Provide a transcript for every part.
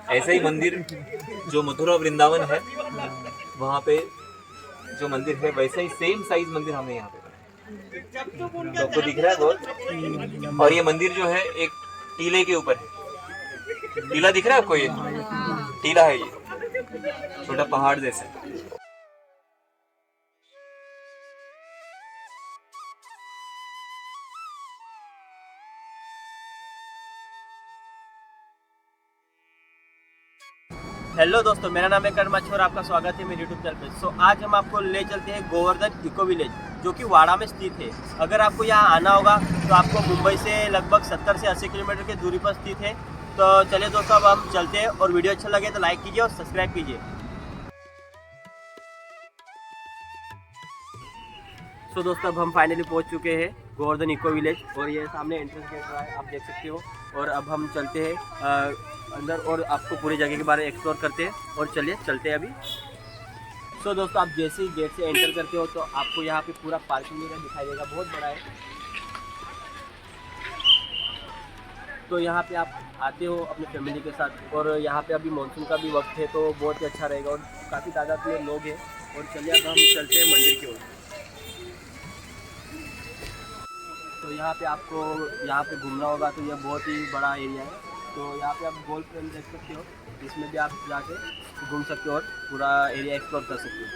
ऐसा ही मंदिर जो मथुरा वृंदावन है वहाँ पे जो मंदिर है वैसा ही सेम साइज मंदिर हमने यहाँ पे बनाया। तो आपको दिख रहा है बहुत। और ये मंदिर जो है एक टीले के ऊपर है। टीला दिख रहा है आपको? ये टीला है, ये छोटा पहाड़ जैसा। हेलो दोस्तों, मेरा नाम है करण माछी और आपका स्वागत है मेरे यूट्यूब चैनल पे। सो आज हम आपको ले चलते हैं गोवर्धन इको विलेज, जो कि वाड़ा में स्थित है। अगर आपको यहाँ आना होगा तो आपको मुंबई से लगभग 70 से 80 किलोमीटर की दूरी पर स्थित है। तो चलिए दोस्तों, अब हम चलते हैं और वीडियो अच्छा लगे तो लाइक कीजिए और सब्सक्राइब कीजिए। सो दोस्तों, अब हम फाइनली पहुँच चुके हैं गोवर्धन इको विलेज और ये सामने एंट्रेंस गेट रहा है, आप देख सकते हो। और अब हम चलते हैं अंदर और आपको पूरी जगह के बारे में एक्सप्लोर करते हैं। और चलिए चलते हैं अभी। सो दोस्तों, आप जैसे ही गेट से एंटर करते हो तो आपको यहाँ पे पूरा पार्किंग एरिया दिखाई देगा, बहुत बड़ा है। तो यहाँ पे आप आते हो अपने फैमिली के साथ, और यहाँ पे अभी मानसून का भी वक्त है तो बहुत ही अच्छा रहेगा और काफ़ी तादाद में लोग हैं। और चलिए अब हम चलते हैं मंदिर की ओर। तो यहाँ पे आपको यहाँ पे घूमना होगा तो यह बहुत ही बड़ा एरिया है। तो यहाँ पे आप गोल फ्रेम देख सकते हो, इसमें भी आप जाके घूम सकते हो और पूरा एरिया एक्सप्लोर कर सकते हो।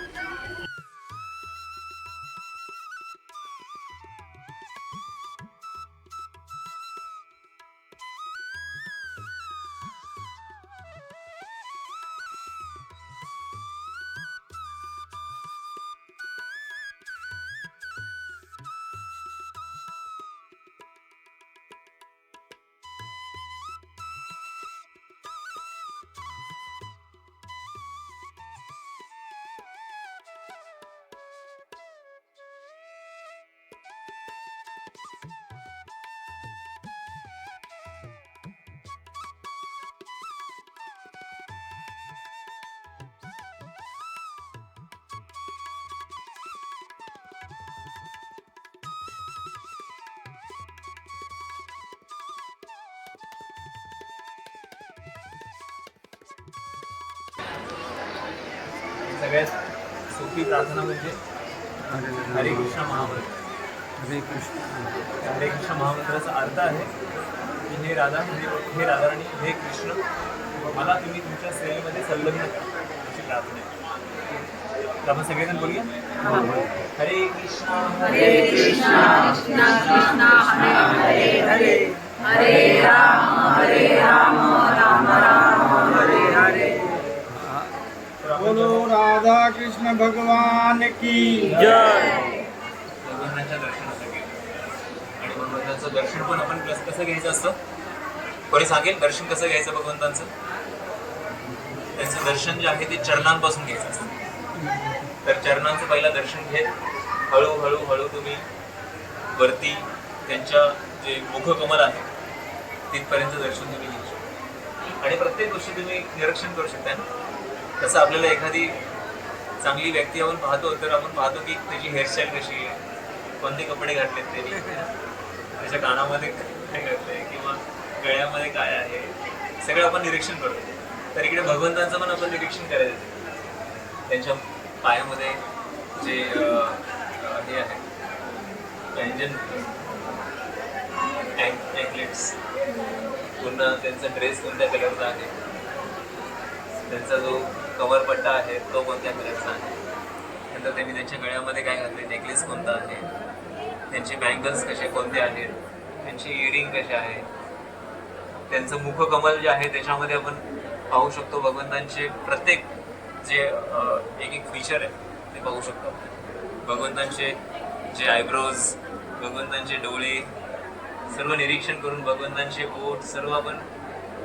सगळ्यात सोपी प्रार्थना म्हणजे हरे कृष्ण महामंत्र. हरे कृष्ण महामंत्राचा अर्थ आहे की हे राधाराणी, हे कृष्ण, मला तुम्ही तुमच्या सेवेमध्ये संलग्न करा, अशी प्रार्थना आहे. तर आपण सगळेजण बोलूया. हरे कृष्ण कृष्णा कृष्णा कृष्णा हरे हरे हरे हरे राम राम राम हरे हरे। बोलो राधा कृष्ण भगवान की जय. भगवानाच्या दर्शनासाठी आणि भगवंताचं दर्शन पण आपण कसं घ्यायचं असतं? कोणी सांगेल दर्शन कसं घ्यायचं भगवंतांचं? त्यांचं दर्शन जे आहे ते चरणांपासून घ्यायचं असतं. तर चरणांचं पहिलं दर्शन घेत हळूहळू तुम्ही वरती त्यांच्या जे मुखकमल आहे तिथपर्यंत दर्शन तुम्ही घेऊ शकता. आणि प्रत्येक गोष्टी तुम्ही निरीक्षण करू शकता ना. तसं आपल्याला एखादी चांगली व्यक्ती आपण पाहतो तर आपण पाहतो की त्याची हेअरस्टाईल कशी आहे, कोणते कपडे घातलेत त्यांनी, त्याच्या कानामध्ये काय घातलंय किंवा गळ्यामध्ये काय आहे, सगळं आपण निरीक्षण करतो. तर इकडे भगवंतांचं पण आपण निरीक्षण करायचं. त्यांच्या पायामध्ये जे हे आहे व्यंजन अँकलेट्स, पुन्हा त्यांचा ड्रेस कोणत्या कलरचा आहे, त्यांचा जो कमरपट्टा आहे तो कोणत्या कलरचा आहे, नंतर त्यांनी त्यांच्या गळ्यामध्ये काय घातले, नेकलेस कोणता आहे, त्यांचे बँगल्स कसे कोणते आहेत, त्यांची इयरिंग कसे आहे, त्यांचं मुखकमल जे आहे त्याच्यामध्ये आपण पाहू शकतो भगवंतांचे प्रत्येक जे एक एक फीचर आहे ते पाहू शकतो. भगवंतांचे जे आयब्रोज, भगवंतांचे डोळे, सर्व निरीक्षण करून भगवंतांचे ओठ, सर्व आपण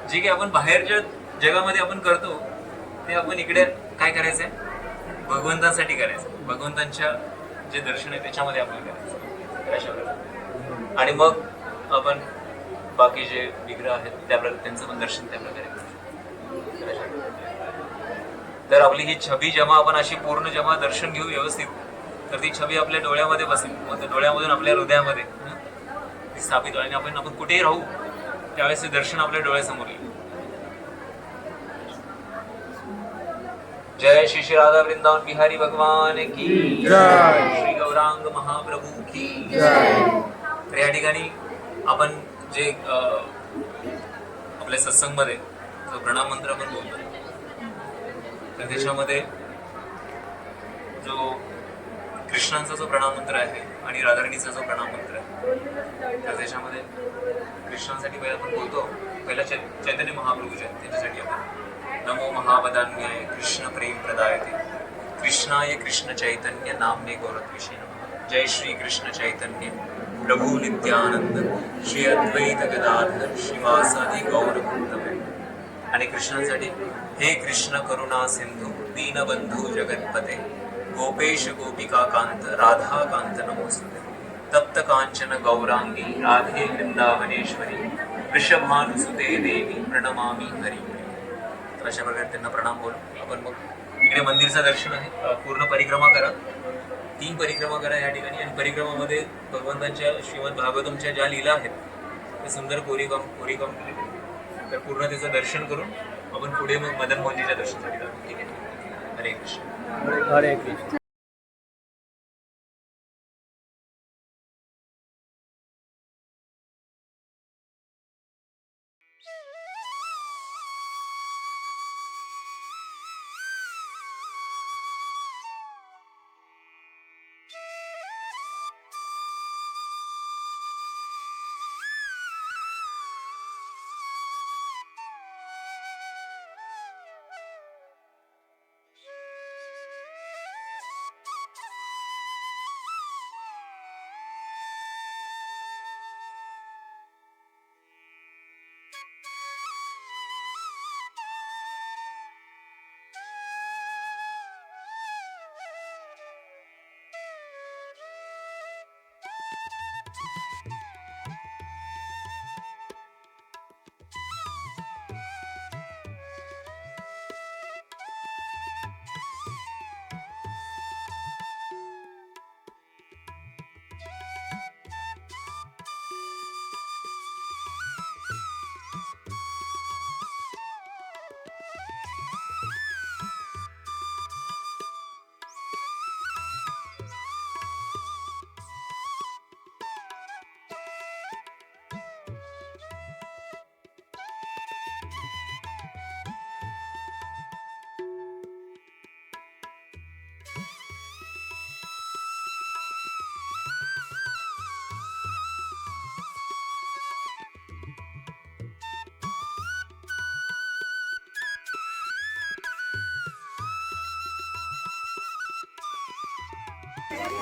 जे काही आपण बाहेरच्या जगामध्ये आपण करतो ते आपण इकडे काय करायचं आहे, भगवंतांसाठी करायचं. भगवंतांच्या जे दर्शन आहे त्याच्यामध्ये आपल्याला करायचं अशा प्रकारे. आणि मग आपण बाकी जे विग्रह आहेत त्यांचं पण दर्शन त्या प्रकारे करू शकतो. तर आपली ही छबी जेव्हा आपण अशी पूर्ण जेव्हा दर्शन घेऊ व्यवस्थित, तर ती छबी आपल्या डोळ्यामध्ये बसेल, मग त्या डोळ्यामधून आपल्या हृदयामध्ये ती स्थापित होईल आणि आपण कुठेही राहू त्यावेळेस ते दर्शन आपल्या डोळ्यासमोर येईल. जय श्री श्री राधा वृंदावन बिहारी भगवान की जय। श्री गौरांग महाप्रभू की जय। तर या ठिकाणी आपण जे आपल्या सत्संगमध्ये जो प्रणाम मंत्र आपण बोलतो तर त्याच्यामध्ये जो कृष्णांचा जो प्रणाम मंत्र आहे आणि राधाराणीचा जो प्रणाम मंत्र आहे तर त्याच्यामध्ये कृष्णांसाठी पहिला आपण बोलतो पहिला चैतन्य महाप्रभूचे आहेत त्यांच्यासाठी आपण नमो महावदान्याय कृष्ण प्रेम प्रदायते कृष्णाय कृष्ण चैतन्य नामने गौरत्विषे नमः जय श्री कृष्ण चैतन्य प्रभु नित्यानंद श्री अद्वैत गदाधर श्रीवासादि गौरभक्तवे आणि कृष्णांसाठी हे कृष्ण करुणा सिंधू दीनबंधू जगतपते गोपेश गोपिका कांत राधा कांत नमोस्तुते तप्त कांचन गौरांगी राधे वृंदावनेश्वरी वृषभानुसुते देवी प्रणमामि हरी. तर अशा प्रकारे त्यांना प्रणाम बोलू आपण मग इकडे मंदिरचं दर्शन आहे पूर्ण परिक्रमा करा 3 परिक्रमा करा या ठिकाणी आणि परिक्रमामध्ये भगवंतांच्या श्रीमद भागवतमच्या ज्या लीला आहेत ते सुंदर कोरीकम केलेले आहेत. तर पूर्ण त्याचं दर्शन करून आपण पुढे मग मदन मोहनजीच्या दर्शनासाठी जातो. ठीक आहे. हरे कृष्ण. हरे कृष्ण.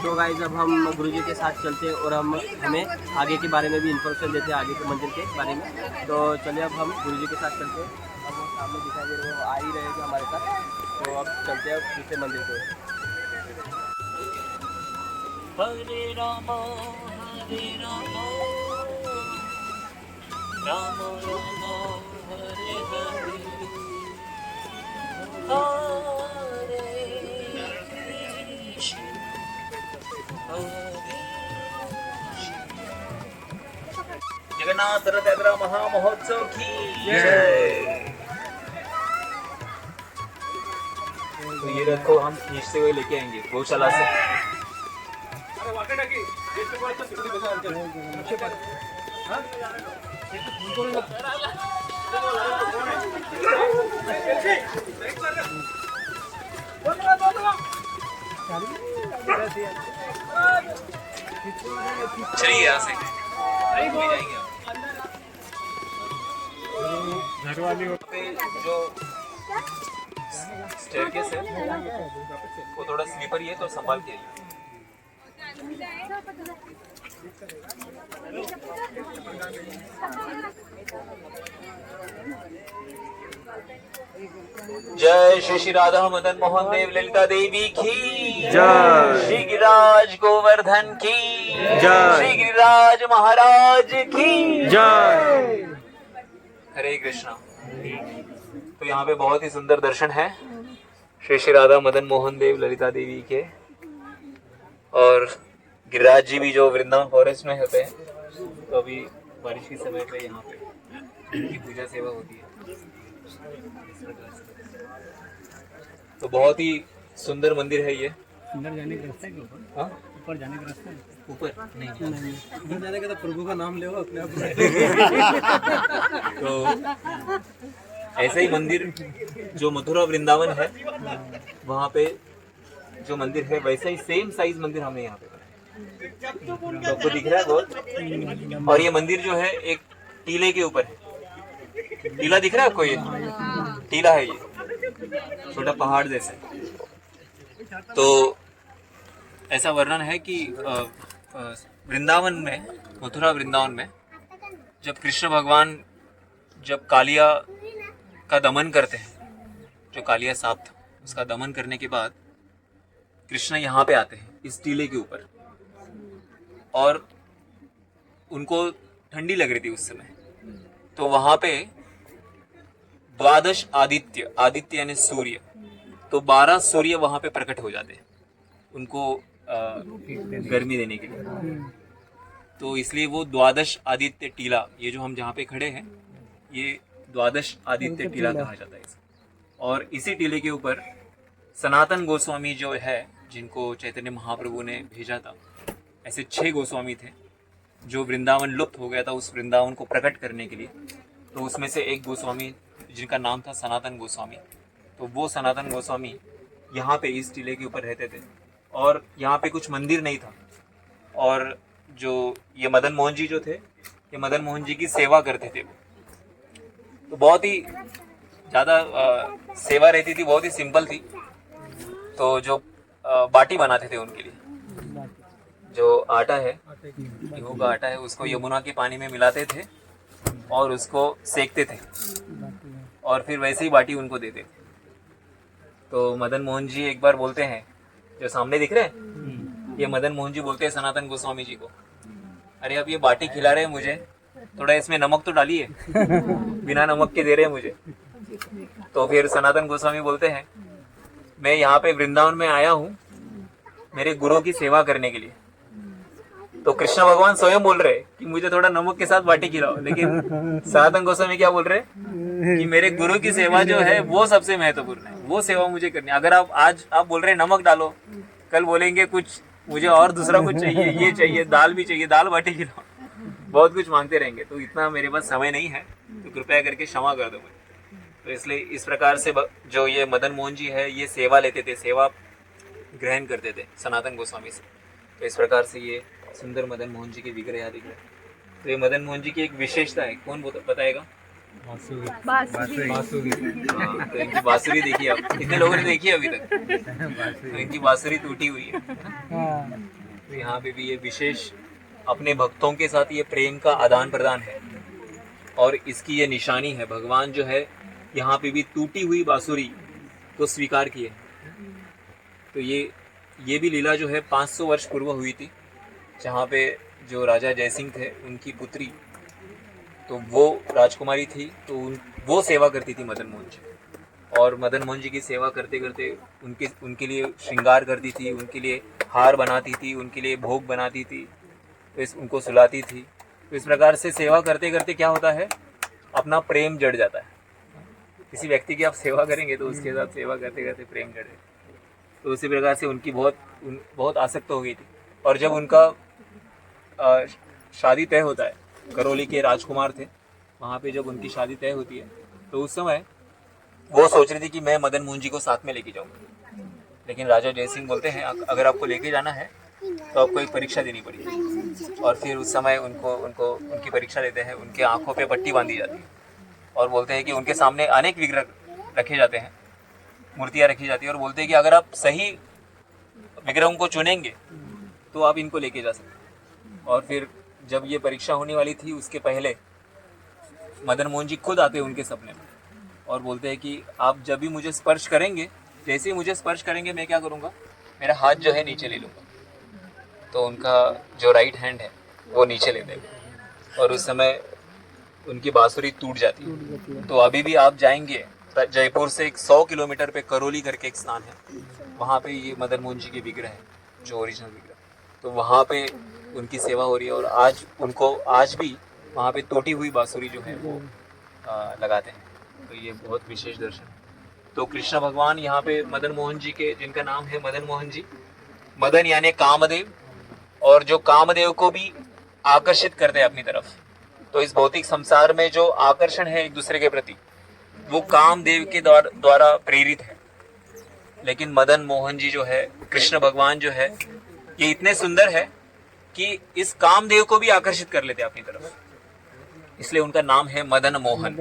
तो गाइस अब हम गुरुजी के साथ चलते हैं और हमें आगे के बारे में भी इन्फॉर्मेशन देते हैं आगे के मंदिर के बारे में. तो चलिए अब हम गुरुजी के साथ चलते हैं. अब वो सामने दिखाई दे रहे हैं वो आ ही रहेगा हमारे साथ. तो अब चलते हैं दूसरे मंदिर को. हरे राम राम राम हरे हरे जगन्नाथ रथ यात्रा महामहोत्सव की जय. तो ये रथ को हम खींचते हुए लेके आएंगे गौशाला से. चलिए यहाँ से ले जाएंगे पे जो स्टेयरकेस है वो थोड़ा स्लीपरी है तो संभाल के आइए. जय श्री श्री राधा मदन मोहन देव ललिता देवी की जय. श्री गिरिराज गोवर्धन की जय. श्री गिरिराज महाराज की जय. हरे कृष्णा. तो यहाँ पे बहुत ही सुंदर दर्शन है श्री श्री राधा मदन मोहन देव ललिता देवी के. और गिरिराज जी भी जो वृंदावन फॉरेस्ट में होते हैं तो अभी बारिश के समय पे यहाँ पे उनकी पूजा सेवा होती है. तो बहुत ही सुंदर मंदिर है ये। अंदर जाने का रास्ता है क्या ऊपर? हाँ, ऊपर जाने का रास्ता है? ऊपर नहीं। ऊपर जाने का तो प्रभु का नाम ले अपने आप। तो ऐसा ही मंदिर जो मथुरा वृंदावन है, वहाँ पे जो मंदिर है वैसा ही सेम साइज मंदिर हमने यहाँ पे बनाया। तो आपको दिख रहा है बहुत। और ये मंदिर जो है एक टीले के ऊपर है। टीला दिख रहा है आपको? ये टीला है, ये छोटा पहाड़ जैसा। तो ऐसा वर्णन है कि वृंदावन में, मथुरा वृंदावन में जब कृष्ण भगवान जब कालिया का दमन करते हैं, जो कालिया सांप था उसका दमन करने के बाद कृष्ण यहाँ पे आते हैं इस टीले के ऊपर, और उनको ठंडी लग रही थी उस समय। तो वहाँ पे 12 आदित्य, आदित्य यानी सूर्य, तो 12 सूर्य वहाँ पे प्रकट हो जाते हैं उनको गर्मी देने के लिए। तो इसलिए वो 12 आदित्य टीला, ये जो हम जहाँ पे खड़े हैं, ये 12 आदित्य टीला कहा जाता है इसको। और इसी टीले के ऊपर सनातन गोस्वामी जो है, जिनको चैतन्य महाप्रभु ने भेजा था, ऐसे 6 गोस्वामी थे जो वृंदावन लुप्त हो गया था उस वृंदावन को प्रकट करने के लिए। तो उसमें से एक गोस्वामी जिनका नाम था सनातन गोस्वामी, तो वो सनातन गोस्वामी यहाँ पे इस टीले के ऊपर रहते थे। और यहाँ पे कुछ मंदिर नहीं था, और जो ये मदन मोहन जी जो थे, ये मदन मोहन जी की सेवा करते थे। तो बहुत ही ज़्यादा सेवा रहती थी, बहुत ही सिंपल थी। तो जो बाटी बनाते थे उनके लिए, जो आटा है, गेहूं का आटा है, उसको यमुना के पानी में मिलाते थे और उसको सेकते थे, और फिर वैसे ही बाटी उनको देते थे। तो मदन मोहन जी एक बार बोलते हैं, जो सामने दिख रहे हैं, ये मदन मोहन जी बोलते हैं सनातन गोस्वामी जी को, अरे अब ये बाटी खिला रहे हैं मुझे, थोड़ा इसमें नमक तो डालिए, बिना नमक के दे रहे हैं मुझे। तो फिर सनातन गोस्वामी बोलते हैं, मैं यहाँ पे वृंदावन में आया हूँ मेरे गुरु की सेवा करने के लिए। तो कृष्ण भगवान स्वयं बोल रहे कि मुझे थोड़ा नमक के साथ बाटी खिलाओ, लेकिन सनातन गोस्वामी क्या बोल रहे कि मेरे गुरु की सेवा जो है वो सबसे महत्वपूर्ण है, वो सेवा मुझे करनी है। अगर आप आज आप बोल रहे हैं नमक डालो, कल बोलेंगे कुछ मुझे और दूसरा कुछ चाहिए, ये चाहिए, दाल भी चाहिए, दाल बाटी खिलाओ, बहुत कुछ मांगते रहेंगे। तो इतना मेरे पास समय नहीं है, तो कृपया करके क्षमा कर दो मुझे। तो इसलिए इस प्रकार से जो ये मदन मोहन जी है, ये सेवा लेते थे, सेवा ग्रहण करते थे सनातन गोस्वामी से। तो इस प्रकार से ये सुंदर मदन मोहन जी के विग्रह यहाँ दिख रहे हैं। तो ये मदन मोहन जी की एक विशेषता है, कौन बताएगा? बांसुरी। हाँ, तो इनकी बांसुरी देखिए आप, कितने लोगों ने देखी है अभी तक? तो इनकी बांसुरी टूटी हुई है। तो यहाँ पे भी ये विशेष अपने भक्तों के साथ ये प्रेम का आदान प्रदान है, और इसकी ये निशानी है। भगवान जो है यहाँ पे भी टूटी हुई बांसुरी को स्वीकार किए। तो ये भी लीला जो है 500 वर्ष पूर्व हुई थी, जहाँ पे जो राजा जयसिंह थे उनकी पुत्री, तो वो राजकुमारी थी, तो वो सेवा करती थी मदन मोहन जी, और मदन मोहन जी की सेवा करते करते उनके लिए श्रृंगार करती थी, उनके लिए हार बनाती थी, उनके लिए भोग बनाती थी, तो उनको सुलाती थी। तो इस प्रकार से सेवा करते करते क्या होता है, अपना प्रेम जड़ जाता है। किसी व्यक्ति की आप सेवा करेंगे तो उसके साथ सेवा करते करते प्रेम जड़ जाता है। तो उसी प्रकार से उनकी बहुत आसक्त हो गई थी। और जब उनका शादी तय होता है, करौली के राजकुमार थे, वहाँ पे जब उनकी शादी तय होती है, तो उस समय वो सोच रही थी कि मैं मदन मोहन जी को साथ में लेके जाऊँगी। लेकिन राजा जयसिंह बोलते हैं, अगर आपको लेके जाना है तो आपको एक परीक्षा देनी पड़ेगी। और फिर उस समय उनकी परीक्षा लेते हैं, उनके आँखों पे पट्टी बांधी जाती है, और बोलते हैं कि उनके सामने अनेक विग्रह रखे जाते हैं, मूर्तियाँ रखी जाती है, और बोलते हैं कि अगर आप सही विग्रहों को चुनेंगे तो आप इनको लेके जा सकते हैं। और फिर जब ये परीक्षा होने वाली थी, उसके पहले मदन मोहन जी खुद आते हैं उनके सपने में, और बोलते हैं कि आप जब भी मुझे स्पर्श करेंगे, जैसे ही मुझे स्पर्श करेंगे, मैं क्या करूँगा, मेरा हाथ जो है नीचे ले लूँगा। तो उनका जो राइट हैंड है वो नीचे लेते हैं, और उस समय उनकी बांसुरी टूट जाती है। तो अभी भी आप जाएंगे जयपुर से 100 किलोमीटर पे करौली करके एक स्थान है, वहाँ पे ये मदन मोहन जी के विग्रह है, जो ओरिजिनल विग्रह। तो वहाँ पे उनकी सेवा हो रही है, और आज भी वहाँ पे टूटी हुई बांसुरी जो है वो लगाते हैं। तो ये बहुत विशेष दर्शन। तो कृष्ण भगवान यहाँ पे मदन मोहन जी के, जिनका नाम है मदन मोहन जी, मदन यानी कामदेव, और जो कामदेव को भी आकर्षित करते हैं अपनी तरफ। तो इस भौतिक संसार में जो आकर्षण है एक दूसरे के प्रति, वो कामदेव के द्वारा प्रेरित है। लेकिन मदन मोहन जी जो है, कृष्ण भगवान जो है, ये इतने सुंदर है कि इस कामदेव को भी आकर्षित कर लेते हैं अपनी तरफ, इसलिए उनका नाम है मदन मोहन।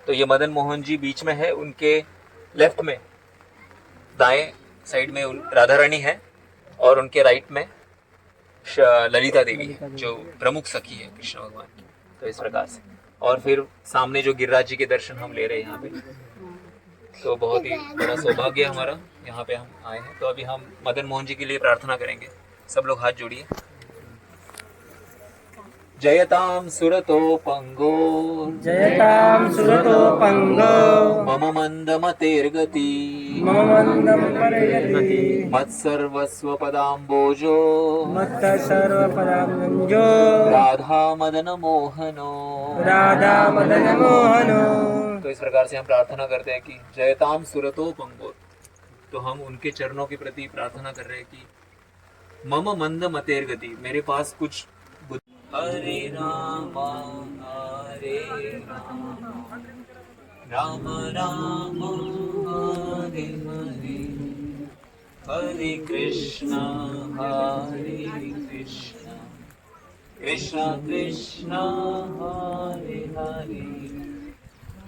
तो ये मदन मोहन जी बीच में है, उनके लेफ्ट में दाएं साइड में राधा रानी है, और उनके राइट में ललिता देवी है, जो प्रमुख सखी है कृष्ण भगवान की। तो इस प्रकार से, और फिर सामने जो गिरिराज जी के दर्शन हम ले रहे हैं यहाँ पे, तो बहुत ही बड़ा सौभाग्य हमारा, यहाँ पे हम आए हैं। तो अभी हम मदन मोहन जी के लिए प्रार्थना करेंगे। सब लोग हाथ जोड़िए। जयतां सुरतो पंगो, जयतां सुरतो पंगो, मम मंदमतेर्गति, मम मंदमतेर्गति, मत्सर्वस्व पदाम्बोजो, मत्सर्वपदाम्बोजो, राधा मदन मोहनो, राधा मदन मोहनो। तो इस प्रकार से हम प्रार्थना करते हैं कि जयताम सुरतो पंगो। तो हम उनके चरणों के प्रति प्रार्थना कर रहे हैं कि मम मंद मतेर गति, मेरे पास कुछ हरे राम राम राम हरे हरे, हरे कृष्णा कृष्णा कृष्णा हरे हरे,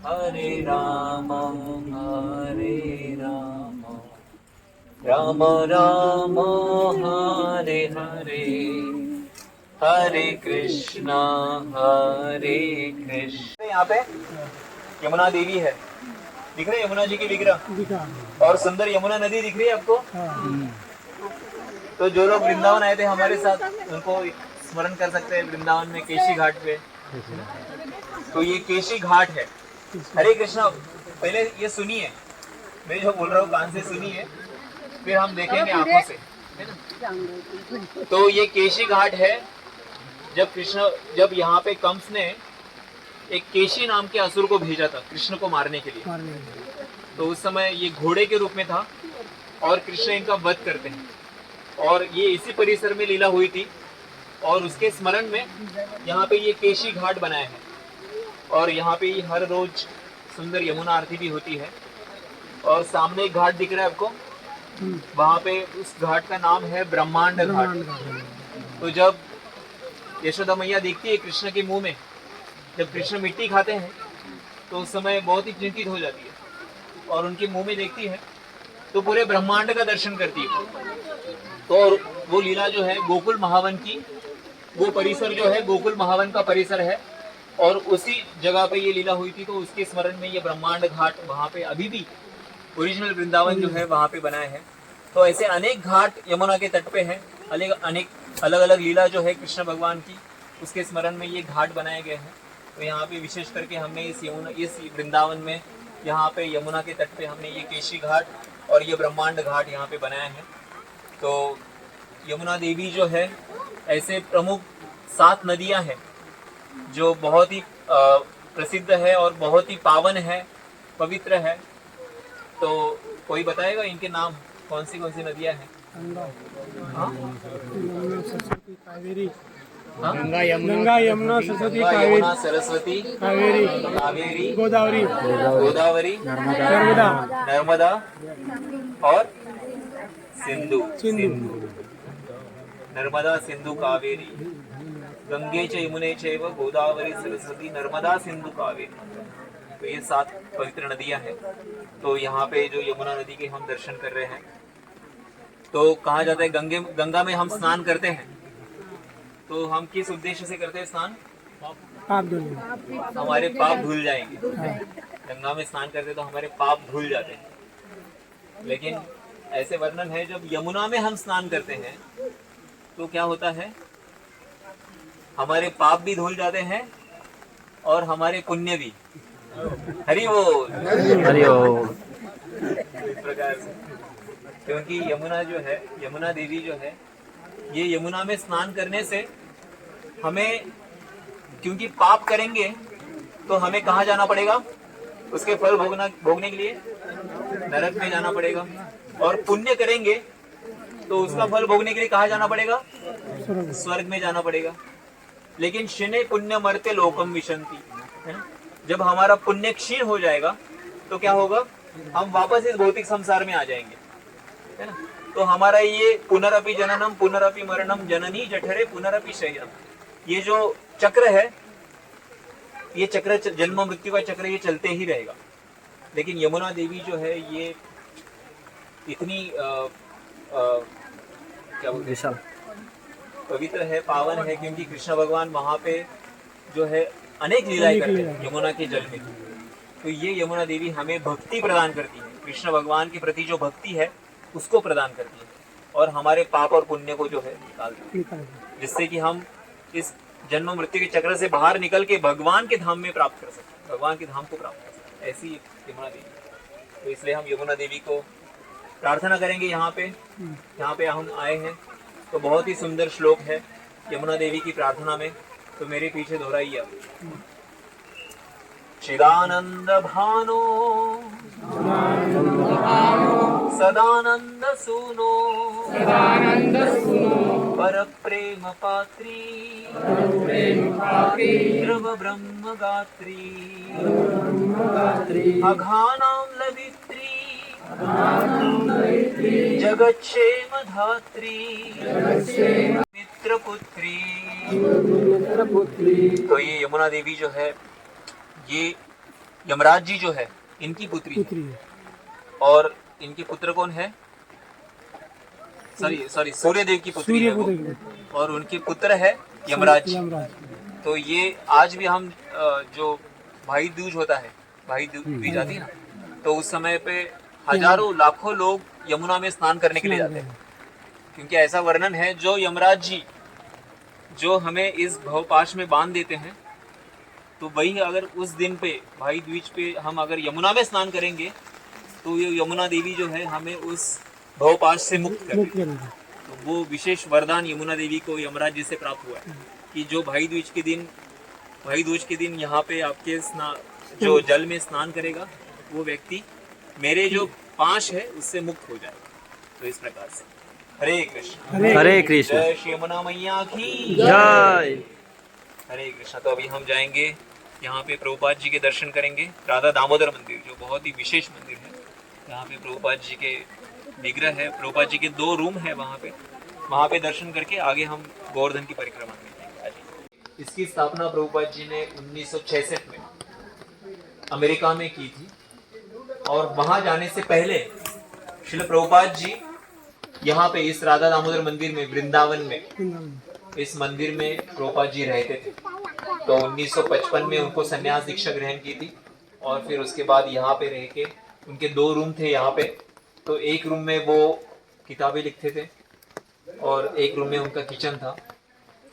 हरे राम राम राम हरे हरे, हरे कृष्णा यहाँ पे यमुना देवी है, दिख रही है यमुना जी की विग्रह, और सुंदर यमुना नदी दिख रही है आपको। तो जो लोग वृंदावन आए थे हमारे साथ, उनको स्मरण कर सकते हैं वृंदावन में केशी घाट पे। तो ये केशी घाट है। हरे कृष्णा, पहले ये सुनिए, मैं जो बोल रहा हूँ कान से सुनिए, फिर हम देखेंगे आंखों से, है ना। तो ये केशी घाट है। जब यहाँ पे कंस ने एक केशी नाम के असुर को भेजा था कृष्ण को मारने के लिए, तो उस समय ये घोड़े के रूप में था, और कृष्ण इनका वध करते हैं, और ये इसी परिसर में लीला हुई थी, और उसके स्मरण में यहाँ पे ये केशी घाट बनाया है। और यहाँ पे हर रोज सुंदर यमुना आरती भी होती है। और सामने एक घाट दिख रहा है आपको, वहाँ पे उस घाट का नाम है ब्रह्मांड घाट। तो जब यशोदा मैया देखती है कृष्ण के मुंह में, जब कृष्ण मिट्टी खाते हैं, तो उस समय बहुत ही चिंतित हो जाती है, और उनके मुंह में देखती है तो पूरे ब्रह्मांड का दर्शन करती है। तो वो लीला जो है गोकुल महावन की, वो परिसर जो है गोकुल महावन का परिसर है, और उसी जगह पे ये लीला हुई थी। तो उसके स्मरण में ये ब्रह्मांड घाट वहाँ पे अभी भी ओरिजिनल वृंदावन जो है वहाँ पे बनाए हैं। तो ऐसे अनेक घाट यमुना के तट पे हैं, अनेक अलग अलग लीला जो है कृष्ण भगवान की, उसके स्मरण में ये घाट बनाए गए हैं। तो यहाँ पे विशेष करके हमने इस वृंदावन में यहाँ पे यमुना के तट पे हमने ये केशी घाट और ये ब्रह्मांड घाट यहाँ पे बनाया है। तो यमुना देवी जो है, ऐसे प्रमुख 7 नदियाँ हैं जो बहुत ही प्रसिद्ध है और बहुत ही पावन है, पवित्र है। तो कोई बताएगा इनके नाम, कौन सी नदियाँ हैं? गंगा यमुना सरस्वती कावेरी गोदावरी नर्मदा और सिंधु। नर्मदा सिंधु कावेरी, गंगे च यमुने चैव गोदावरी सरस्वती नर्मदा सिंधु कावेरी। तो ये 7 पवित्र नदियां हैं। तो यहाँ पे जो यमुना नदी के हम दर्शन कर रहे हैं, तो कहा जाता है गंगा में हम स्नान करते हैं, तो हम किस उद्देश्य से करते हैं स्नान? हमारे पाप धुल जाएंगे। गंगा में स्नान करते तो हमारे पाप धुल जाते हैं। लेकिन ऐसे वर्णन है, जब यमुना में हम स्नान करते हैं तो क्या होता है, हमारे पाप भी धुल जाते हैं और हमारे पुण्य भी। हरि बोल, हरि ओम। इस प्रकार से, क्योंकि यमुना जो है, यमुना देवी जो है, ये यमुना में स्नान करने से हमें, क्योंकि पाप करेंगे तो हमें कहाँ जाना पड़ेगा? उसके फल भोगने के लिए नरक में जाना पड़ेगा, और पुण्य करेंगे तो उसका फल भोगने के लिए कहाँ जाना पड़ेगा? स्वर्ग में जाना पड़ेगा। लेकिन शने पुण्य मरते लोकम विशंति, है ना? जब हमारा पुण्य क्षीण हो जाएगा तो क्या होगा? हम वापस इस भौतिक संसार में आ जाएंगे, है ना? तो हमारा ये पुनरअपि जननम पुनरअपि मरणम जननी जठरे पुनरअपि शयनम, ये जो चक्र है, ये चक्र जन्म मृत्यु का चक्र ये चलते ही रहेगा। लेकिन यमुना देवी जो है ये इतनी क्या बोलते हैं, पवित्र है, पावन है, क्योंकि कृष्ण भगवान वहां पे जो है अनेक लीलाएं करते हैं यमुना के जल में। तो ये यमुना देवी हमें भक्ति प्रदान करती है, कृष्ण भगवान के प्रति जो भक्ति है उसको प्रदान करती है, और हमारे पाप और पुण्य को जो है निकालती है, जिससे कि हम इस जन्म मृत्यु के चक्र से बाहर निकल के भगवान के धाम में प्राप्त कर सकते, भगवान के धाम को प्राप्त कर सकते। ऐसी यमुना देवी है। तो इसलिए हम यमुना देवी को प्रार्थना करेंगे। यहाँ पे हम आए हैं तो बहुत ही सुंदर श्लोक है यमुना देवी की प्रार्थना में, तो मेरे पीछे दोहराइए आप। चिदानंद भानो सदानंद सुनो पर प्रेम पात्री ध्रुव ब्रह्म गात्री अघानां लवित्री जगच्छेम धात्री मित्र पुत्री। तो ये यमुना देवी जो है, ये यमराज जी जो है इनकी पुत्री है। और इनके पुत्र कौन है? सॉरी सूर्य देव की पुत्री है वो, और उनके पुत्र है यमराज जी। तो ये आज भी हम जो भाई दूज होता है, भाई दूज आती है ना, तो उस समय पे हजारों लाखों लोग यमुना में स्नान करने के लिए जाते हैं, क्योंकि ऐसा वर्णन है जो यमराज जी जो हमें इस भवपाश में बांध देते हैं, तो वही अगर उस दिन पे भाई दूज पे हम अगर यमुना में स्नान करेंगे तो ये यमुना देवी जो है हमें उस भवपाश से मुक्त कर देगी। तो वो विशेष वरदान यमुना देवी को यमराज जी से प्राप्त हुआ है कि जो भाई दूज के दिन यहाँ पे आपके जो जल में स्नान करेगा वो व्यक्ति मेरे जो पाश है उससे मुक्त हो जाएगा। तो इस प्रकार से हरे कृष्ण हरे कृष्ण। जय श्री यमुना मैया की जय। हरे कृष्ण। तो अभी हम जाएंगे यहाँ पे प्रभुपाद जी के दर्शन करेंगे, राधा दामोदर मंदिर जो बहुत ही विशेष मंदिर है। यहाँ पे प्रभुपाद जी के विग्रह है, प्रभुपाद जी के 2 रूम है वहाँ पे दर्शन करके आगे हम गोवर्धन की परिक्रमा में जाएंगे। इसकी स्थापना प्रभुपाद जी ने 1966 में अमेरिका में की थी, और वहां जाने से पहले श्रील प्रभुपाद जी यहाँ पे इस राधा दामोदर मंदिर में, वृंदावन में, इस मंदिर में प्रभुपाद जी रहते थे। तो 1955 में उनको संन्यास दीक्षा ग्रहण की थी, और फिर उसके बाद यहाँ पे रह के उनके 2 रूम थे यहाँ पे। तो एक रूम में वो किताबें लिखते थे और एक रूम में उनका किचन था,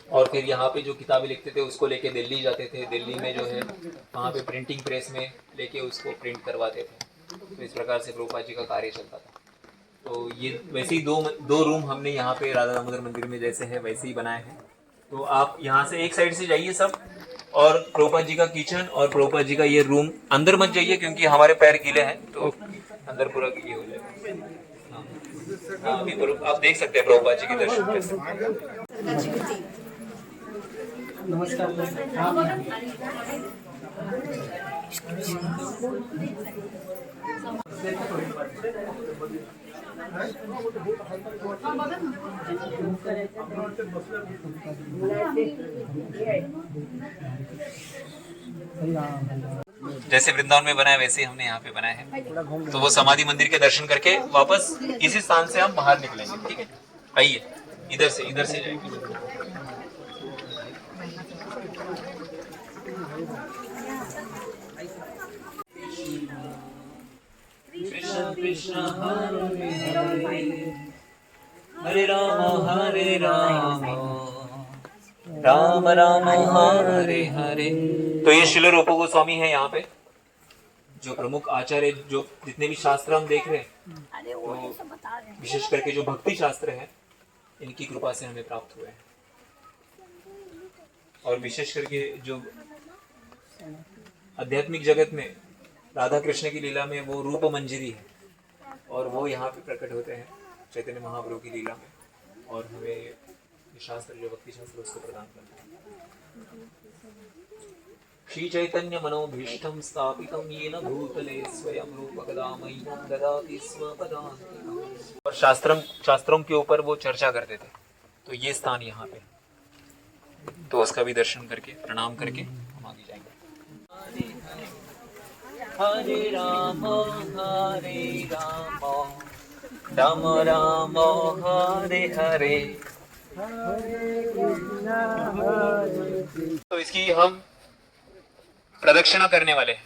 और फिर यहाँ पे जो किताबें लिखते थे उसको लेके दिल्ली जाते थे। दिल्ली में जो है वहाँ पे प्रिंटिंग प्रेस में लेके उसको प्रिंट करवाते थे। तो इस प्रकार से प्रभुपाद जी का कार्य चलता था। तो ये वैसे ही दो रूम हमने यहाँ पे राधा दामोदर मंदिर में जैसे है वैसे ही बनाए हैं। तो आप यहाँ से एक साइड से जाइए सब, और प्रभुपाद जी का किचन और प्रभुपाद जी का ये रूम, अंदर मत जाइए क्योंकि हमारे पैर गीले हैं, तो अंदर पूरा ये हो जाएगा। हाँ, अभी आप देख सकते हैं प्रभुपाद जी के दर्शन कैसे। जैसे वृंदावन में बनाया वैसे ही हमने यहाँ पे बनाया है। तो वो समाधि मंदिर के दर्शन करके वापस इसी स्थान से हम बाहर निकलेंगे। ठीक है, आइए इधर से जाएंगे। कृष्ण कृष्ण हरे हरे, हरे राम राम राम हरे हरे। तो ये श्रील रूप गोस्वामी है यहाँ पे, जो प्रमुख आचार्य, जो जितने भी शास्त्र हम देख रहे हैं, तो विशेष करके जो भक्ति शास्त्र है इनकी कृपा से हमें प्राप्त हुए हैं। और विशेष करके जो आध्यात्मिक जगत में राधा कृष्ण की लीला में वो रूप मंजरी है और वो यहाँ पे प्रकट होते हैं चैतन्य महाप्रभु की लीला में, और हमें ये शास्त्र जो भक्ति शास्त्र उसको प्रदान करते हैं। श्री चैतन्य मनोभीष्टं स्थापितं येन भूतले स्वयं रूपकदा मह्यं ददाति स्वपदान्तिकम्। और शास्त्रों के ऊपर वो चर्चा करते थे, तो ये स्थान यहाँ पे, तो उसका भी दर्शन करके प्रणाम करके हम आगे जाएंगे। हरे राम राम राम हरे हरे। तो इसकी हम प्रदक्षिणा करने वाले हैं।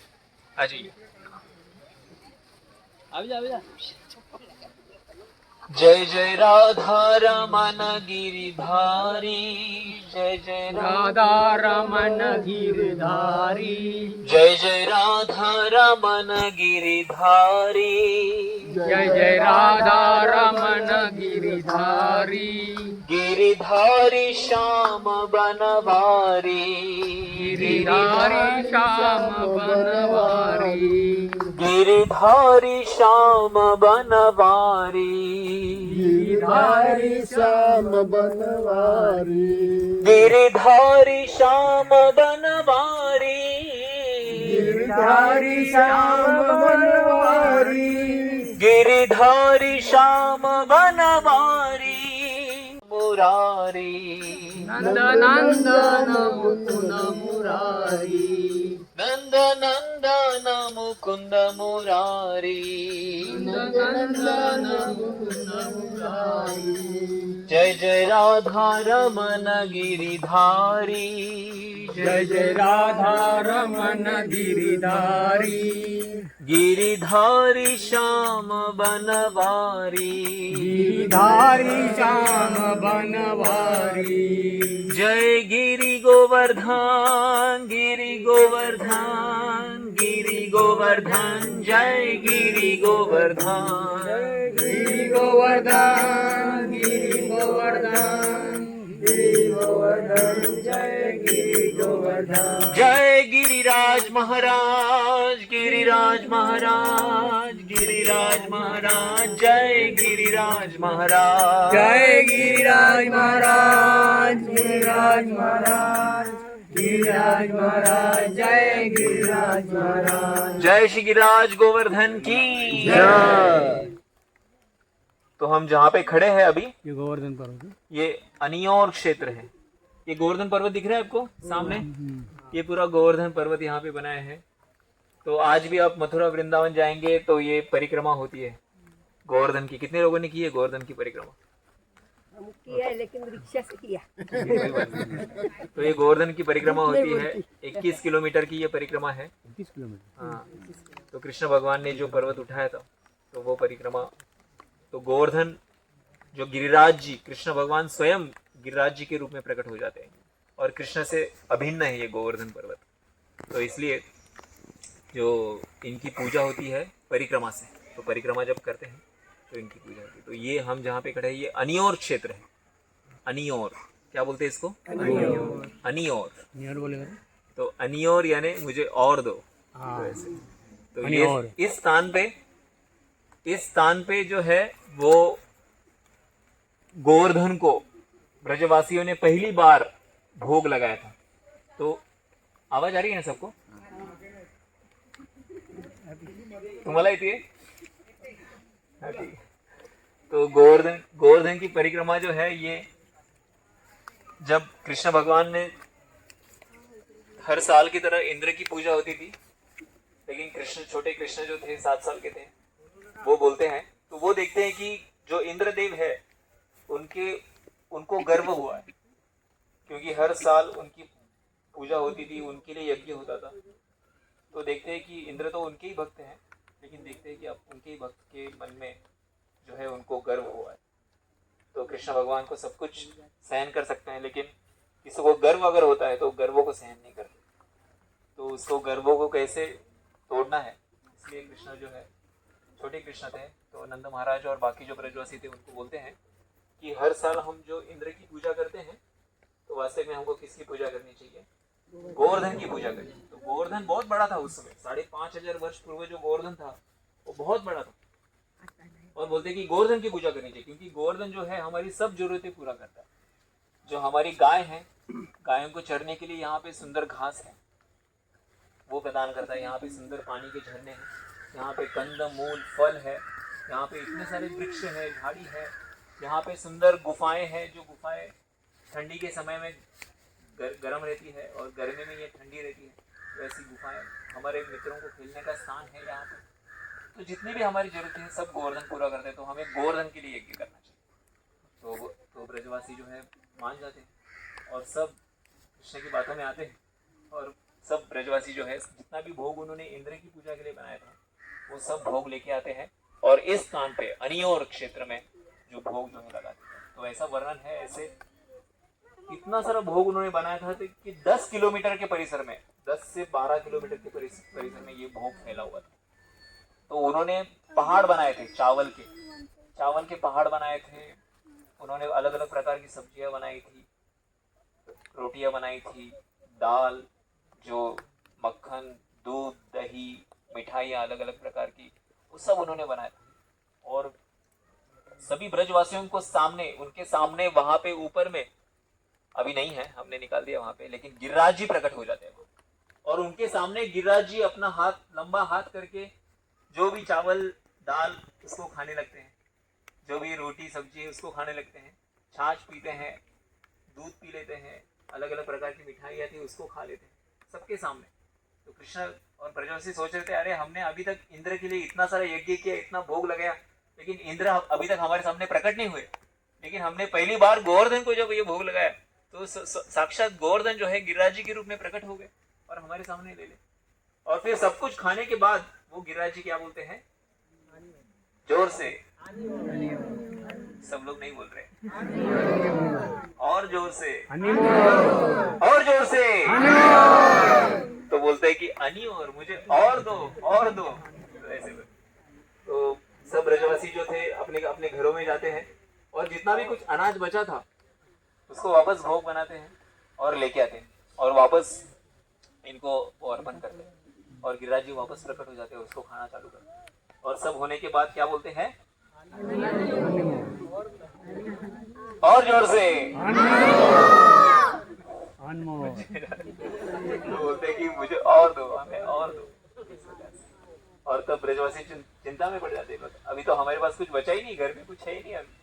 आ जाइए। जय जय राधा रमन गिरिधारी, जय जय राधा रमन गिरधारी, जय जय राधा रमन गिरिधारी, जय जय राधा रमन गिरधारी, गिरिधारी श्याम बनवारी, गिरधारी श्याम बनवारी, गिरिधारी श्याम बनवारी, गिरधारी श्याम बनवारी, गिरिधारी श्याम बनवारी, गिरधारी श्याम बनवारी, गिरिधारी श्याम बनवारी, मुरारी नंद नंदन मुकुंद मुरारी, नंद नंदन मुकुंद मुरारी, नंदन मुकुंद मुरारी, जय जय राधा रमन गिरिधारी, जय जय राधा रमन गिरधारी, गिरिधारी श्याम बनवारी, गिरधारी श्याम बनवारी, जय गिरि गोवर्धन, गिरि गोवर्धन, गिरि गोवर्धन, जय गिरि गोवर्धन, गिरि गोवर्धन, गिरि गोवर्धन, गिरि गोवर्धन, जय गिरि गोवर्धन, जय गिरिराज महाराज, गिरिराज महाराज, गिरिराज महाराज, जय गिरिराज महाराज, जय गिरिराज महाराज, गिरिराज महाराज, गिरिराज महाराज, जय गिरिराज महाराज, जय श्री गिरिराज गोवर्धन की जय। तो हम जहाँ पे खड़े हैं अभी, ये गोवर्धन पर्वत, ये अनियोर क्षेत्र है। ये गोवर्धन पर्वत दिख रहा है आपको सामने, ये पूरा गोवर्धन पर्वत यहाँ पे बनाया है। तो आज भी आप मथुरा वृंदावन जाएंगे तो ये परिक्रमा होती है गोवर्धन की। कितने लोगों ने की है गोवर्धन की परिक्रमा? किया है, लेकिन रिक्शा से किया। तो ये गोवर्धन की परिक्रमा होती है, 21 किलोमीटर की ये परिक्रमा है। 21 किलोमीटर। हाँ, तो कृष्ण भगवान ने जो पर्वत उठाया था तो वो परिक्रमा, तो गोवर्धन जो गिरिराज जी, कृष्ण भगवान स्वयं गिरिराज जी के रूप में प्रकट हो जाते हैं और कृष्ण से अभिन्न है ये गोवर्धन पर्वत। तो इसलिए जो इनकी पूजा होती है परिक्रमा से, तो परिक्रमा जब करते हैं तो इनकी पूजा होती है। तो ये हम जहाँ पे खड़े हैं ये अनियोर क्षेत्र है। अनियोर क्या बोलते हैं इसको? अनियोर। नियर बोलेगा तो अनियोर यानी मुझे और दो, हाँ। तो ऐसे। तो अनियोर। ये इस स्थान पे जो है वो गोवर्धन को ब्रजवासियों ने पहली बार भोग लगाया था। तो आवाज आ रही है ना सबको? तुम्हाला येते? हाँ, ठीक है। तो गोवर्धन की परिक्रमा जो है ये जब कृष्ण भगवान ने, हर साल की तरह इंद्र की पूजा होती थी, लेकिन कृष्ण, छोटे कृष्ण जो थे 7 साल के थे, वो बोलते हैं, तो वो देखते हैं कि जो इंद्रदेव है उनको गर्व हुआ है, क्योंकि हर साल उनकी पूजा होती थी, उनके लिए यज्ञ होता था। तो देखते हैं कि इंद्र तो उनके ही भक्त हैं, लेकिन देखते हैं कि अब उनके ही भक्त के मन में जो है उनको गर्व हुआ है। तो कृष्ण भगवान को सब कुछ सहन कर सकते हैं, लेकिन किसी को गर्व अगर होता है तो गर्वों को सहन नहीं करते। तो उसको गर्वों को कैसे तोड़ना है, इसलिए कृष्ण जो है, छोटे कृष्ण थे, तो नंद महाराज और बाकी जो ब्रजवासी थे उनको बोलते हैं कि हर साल हम जो इंद्र की पूजा करते हैं, तो वास्तव में हमको किसकी पूजा करनी चाहिए? गोवर्धन की पूजा करी। तो गोवर्धन बहुत बड़ा था उस समय, 5,500 वर्ष पूर्व जो गोवर्धन था वो बहुत बड़ा था। और बोलते हैं कि गोवर्धन की पूजा करनी चाहिए, क्योंकि गोवर्धन जो है हमारी सब जरूरतें पूरा करता है। जो हमारी गाय है, गायों को चरने के लिए यहाँ पे सुंदर घास है वो प्रदान करता है। यहाँ पे सुंदर पानी के झरने हैं, यहाँ पे कंद मूल फल है, यहाँ पे इतने सारे वृक्ष है, झाड़ी है, यहाँ पे सुंदर गुफाएं हैं, जो गुफाएं ठंडी के समय में गर्म रहती है और गर्मी में ये ठंडी रहती है। वैसी गुफाएं हमारे मित्रों को खेलने का स्थान है यहाँ पे। तो जितनी भी हमारी जरूरतें हैं सब गोवर्धन पूरा करते हैं, तो हमें गोवर्धन के लिए यज्ञ करना चाहिए। तो ब्रजवासी जो है मान जाते हैं और सब कृष्ण की बातों में आते हैं, और सब ब्रजवासी जो है जितना भी भोग उन्होंने इंद्र की पूजा के लिए बनाया था वो सब भोग लेके आते हैं और इस स्थान पे अनियोर क्षेत्र में जो भोग जो है लगाते हैं। तो ऐसा वर्णन है, ऐसे इतना सारा भोग उन्होंने बनाया था कि 10 किलोमीटर के परिसर में, 10 से 12 किलोमीटर के परिसर में ये भोग फैला हुआ था। तो उन्होंने पहाड़ बनाए थे, चावल के पहाड़ बनाए थे। उन्होंने अलग अलग प्रकार की सब्जियां बनाई थी, रोटियां बनाई थी, दाल, जो मक्खन, दूध, दही, मिठाइयाँ अलग अलग प्रकार की, वो सब उन्होंने बनाया था। और सभी ब्रजवासियों को सामने, उनके सामने वहां पे ऊपर में, अभी नहीं है, हमने निकाल दिया वहां पे, लेकिन गिरिराज जी प्रकट हो जाते हैं और उनके सामने गिरिराज जी अपना हाथ, लंबा हाथ करके जो भी चावल दाल उसको खाने लगते हैं, जो भी रोटी सब्जी है उसको खाने लगते हैं, छाछ पीते हैं, दूध पी लेते हैं, अलग अलग प्रकार की मिठाइयाँ थी उसको खा लेते हैं सबके सामने। तो कृष्ण और ब्रजवासी सोच रहे थे, अरे हमने अभी तक इंद्र के लिए इतना सारा यज्ञ किया, इतना भोग लगाया, लेकिन इंद्र अभी तक हमारे सामने प्रकट नहीं हुए। लेकिन हमने पहली बार गोवर्धन को जब ये भोग लगाया तो साक्षात गोवर्धन जो है गिरिराज जी के रूप में प्रकट हो गए और हमारे सामने ले ले। और फिर सब कुछ खाने के बाद वो गिरिराज जी क्या बोलते हैं, जोर से, सब लोग नहीं बोल रहे, और जोर से, और जोर से, तो बोलते हैं कि अनियोर, मुझे और दो, और दो। तो ऐसे तो सब ब्रजवासी जो थे अपने अपने घरों में जाते हैं और जितना भी कुछ अनाज बचा था उसको वापस भोग बनाते हैं और लेके आते हैं और वापस इनको अर्पण करते हैं और गिरिराज जी वापस प्रकट हो जाते हैं, उसको खाना चालू करते हैं। और सब होने के बाद क्या बोलते हैं, और जोर से, तो बोलते हैं कि मुझे और दो, हमें और दो। और तब ब्रजवासी चिंता में पड़ जाते हैं, अभी तो हमारे पास कुछ बचा ही नहीं, घर में कुछ है ही नहीं अभी।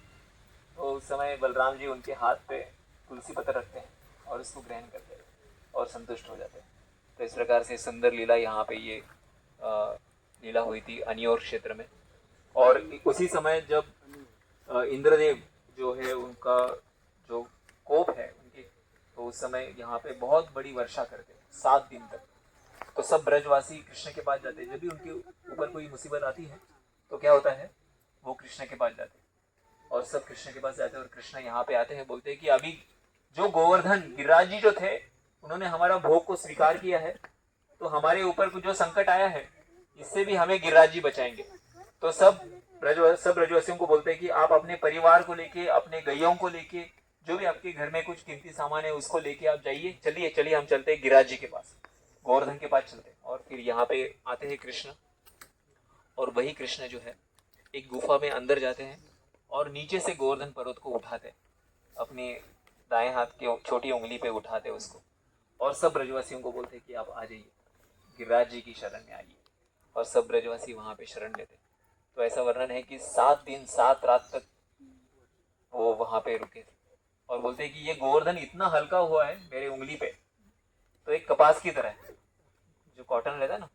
तो उस समय बलराम जी उनके हाथ पे तुलसी पत्र रखते हैं और उसको ग्रहण करते हैं और संतुष्ट हो जाते हैं। तो इस प्रकार से सुंदर लीला यहाँ पे ये लीला हुई थी अनियोर क्षेत्र में। और उसी समय जब इंद्रदेव जो है उनका जो कोप है उनके, तो उस समय यहाँ पे बहुत बड़ी वर्षा करते हैं 7 दिन तक। तो सब ब्रजवासी कृष्ण के पास जाते हैं, जब भी उनके ऊपर कोई मुसीबत आती है तो क्या होता है, वो कृष्ण के पास जाते हैं और सब कृष्ण के पास जाते हैं। और कृष्ण यहाँ पे आते हैं, बोलते हैं कि अभी जो गोवर्धन गिरिराज जी जो थे उन्होंने हमारा भोग को स्वीकार किया है, तो हमारे ऊपर जो संकट आया है इससे भी हमें गिरिराज जी बचाएंगे। तो सब ब्रजवासियों को बोलते हैं कि आप अपने परिवार को लेके, अपने गैयों को लेके, जो भी आपके घर में कुछ कीमती सामान है उसको लेके आप जाइए, चलिए हम चलते हैं गिरिराज जी के पास, गोवर्धन के पास चलते हैं। और फिर यहाँ पे आते हैं कृष्ण, और वही कृष्ण जो है एक गुफा में अंदर जाते हैं और नीचे से गोवर्धन पर्वत को उठाते हैं, अपने दाएं हाथ की छोटी उंगली पे उठाते हैं उसको, और सब ब्रजवासियों को बोलते हैं कि आप आ जाइए, गिरिराज जी की शरण में आइए। और सब ब्रजवासी वहाँ पे शरण लेते। तो ऐसा वर्णन है कि 7 दिन 7 रात तक वो वहाँ पे रुके थे और बोलते हैं कि ये गोवर्धन इतना हल्का हुआ है मेरे उंगली पे, तो एक कपास की तरह है, जो कॉटन रहता है ना,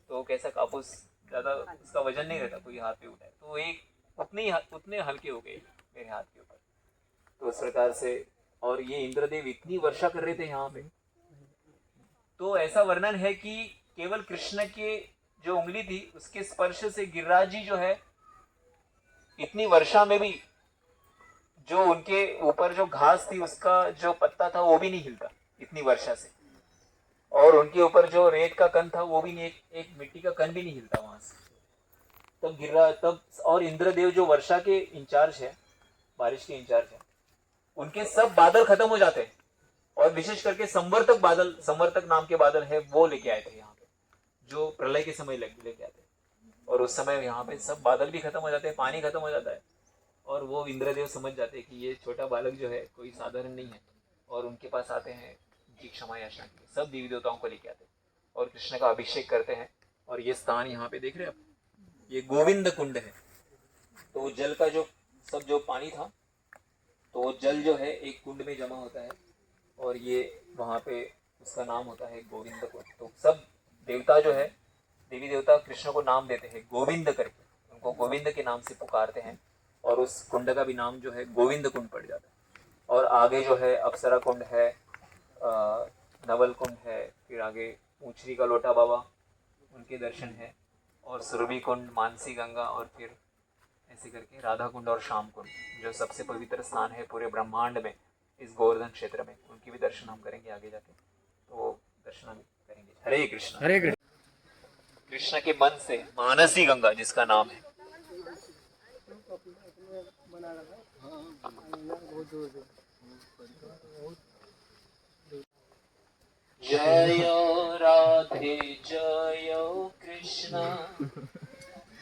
तो कैसा कापूस, ज़्यादा उसका वजन नहीं रहता, कोई हाथ पे उठाए तो एक उतने हल्के हो गए मेरे हाथ के ऊपर। तो इस प्रकार से, और ये इंद्रदेव इतनी वर्षा कर रहे थे यहाँ पे, तो ऐसा वर्णन है कि केवल कृष्ण के जो उंगली थी उसके स्पर्श से गिरिराज जी जो है इतनी वर्षा में भी, जो उनके ऊपर जो घास थी उसका जो पत्ता था वो भी नहीं हिलता इतनी वर्षा से, और उनके ऊपर जो रेत का कण था वो भी नहीं, एक मिट्टी का कण भी नहीं हिलता वहां से। तब और इंद्रदेव जो वर्षा के इंचार्ज है, बारिश के इंचार्ज है, उनके सब बादल खत्म हो जाते हैं और विशेष करके संवर्तक नाम के बादल है वो लेके आए थे यहाँ पे, जो प्रलय के समय लेके आए थे। और उस समय यहाँ पे सब बादल भी खत्म हो जाते हैं, पानी खत्म हो जाता है, और वो इंद्रदेव समझ जाते हैं कि ये छोटा बालक जो है कोई साधारण नहीं है, और उनके पास आते हैं उनकी क्षमा याचना के लिए। सब देवी देवताओं को लेके आते हैं और कृष्ण का अभिषेक करते हैं। और ये स्थान यहाँ पे देख रहे हैं आप, ये गोविंद कुंड है। तो जल का जो पानी था, तो वो जल जो है एक कुंड में जमा होता है, और ये वहाँ पे उसका नाम होता है गोविंद कुंड। तो सब देवता जो है, देवी देवता कृष्ण को नाम देते हैं गोविंद करके, उनको गोविंद के नाम से पुकारते हैं, और उस कुंड का भी नाम जो है गोविंद कुंड पड़ जाता है। और आगे जो है अप्सरा कुंड है, नवल कुंड है, फिर आगे ऊंचरी का लोटा बाबा उनके दर्शन है, और सुरभि कुंड, मानसी गंगा, और फिर ऐसे करके राधा कुंड और श्याम कुंड, जो सबसे पवित्र स्थान है पूरे ब्रह्मांड में इस गोवर्धन क्षेत्र में, उनकी भी दर्शन हम करेंगे आगे जाके। तो वो दर्शन हम करेंगे। हरे कृष्ण। हरे कृष्ण। कृष्ण के मन से मानसी गंगा जिसका नाम है, जय राधे जय कृष्ण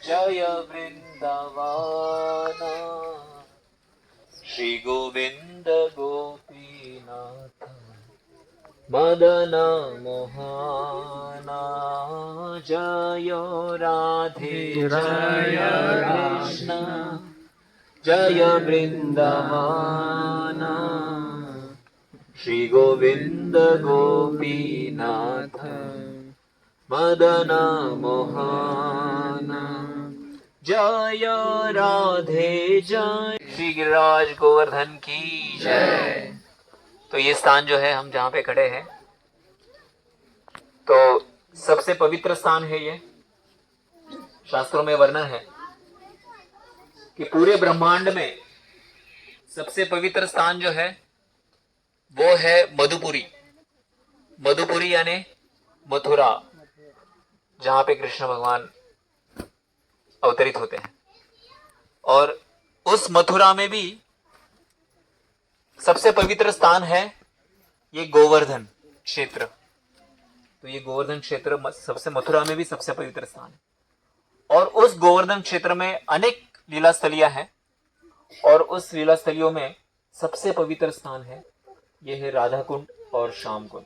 जय वृंदावन, श्री गोविंद गोपीनाथ मदन मोहना, जय राधे जय कृष्ण जय वृंदावन, श्री गोविंद गोपीनाथ मदन मोहना, जय राधे जय। श्री गिरिराज गोवर्धन की जय। तो ये स्थान जो है हम जहाँ पे खड़े हैं, तो सबसे पवित्र स्थान है ये। शास्त्रों में वर्णन है कि पूरे ब्रह्मांड में सबसे पवित्र स्थान जो है वो है मधुपुरी। मधुपुरी यानी मथुरा, जहाँ पे कृष्ण भगवान अवतरित होते हैं। और उस मथुरा में भी सबसे पवित्र स्थान है ये गोवर्धन क्षेत्र। तो ये गोवर्धन क्षेत्र सबसे, मथुरा में भी सबसे पवित्र स्थान है। और उस गोवर्धन क्षेत्र में अनेक लीला स्थलियां हैं, और उस लीला स्थलियों में सबसे पवित्र स्थान है ये है राधा कुंड और श्याम कुंड।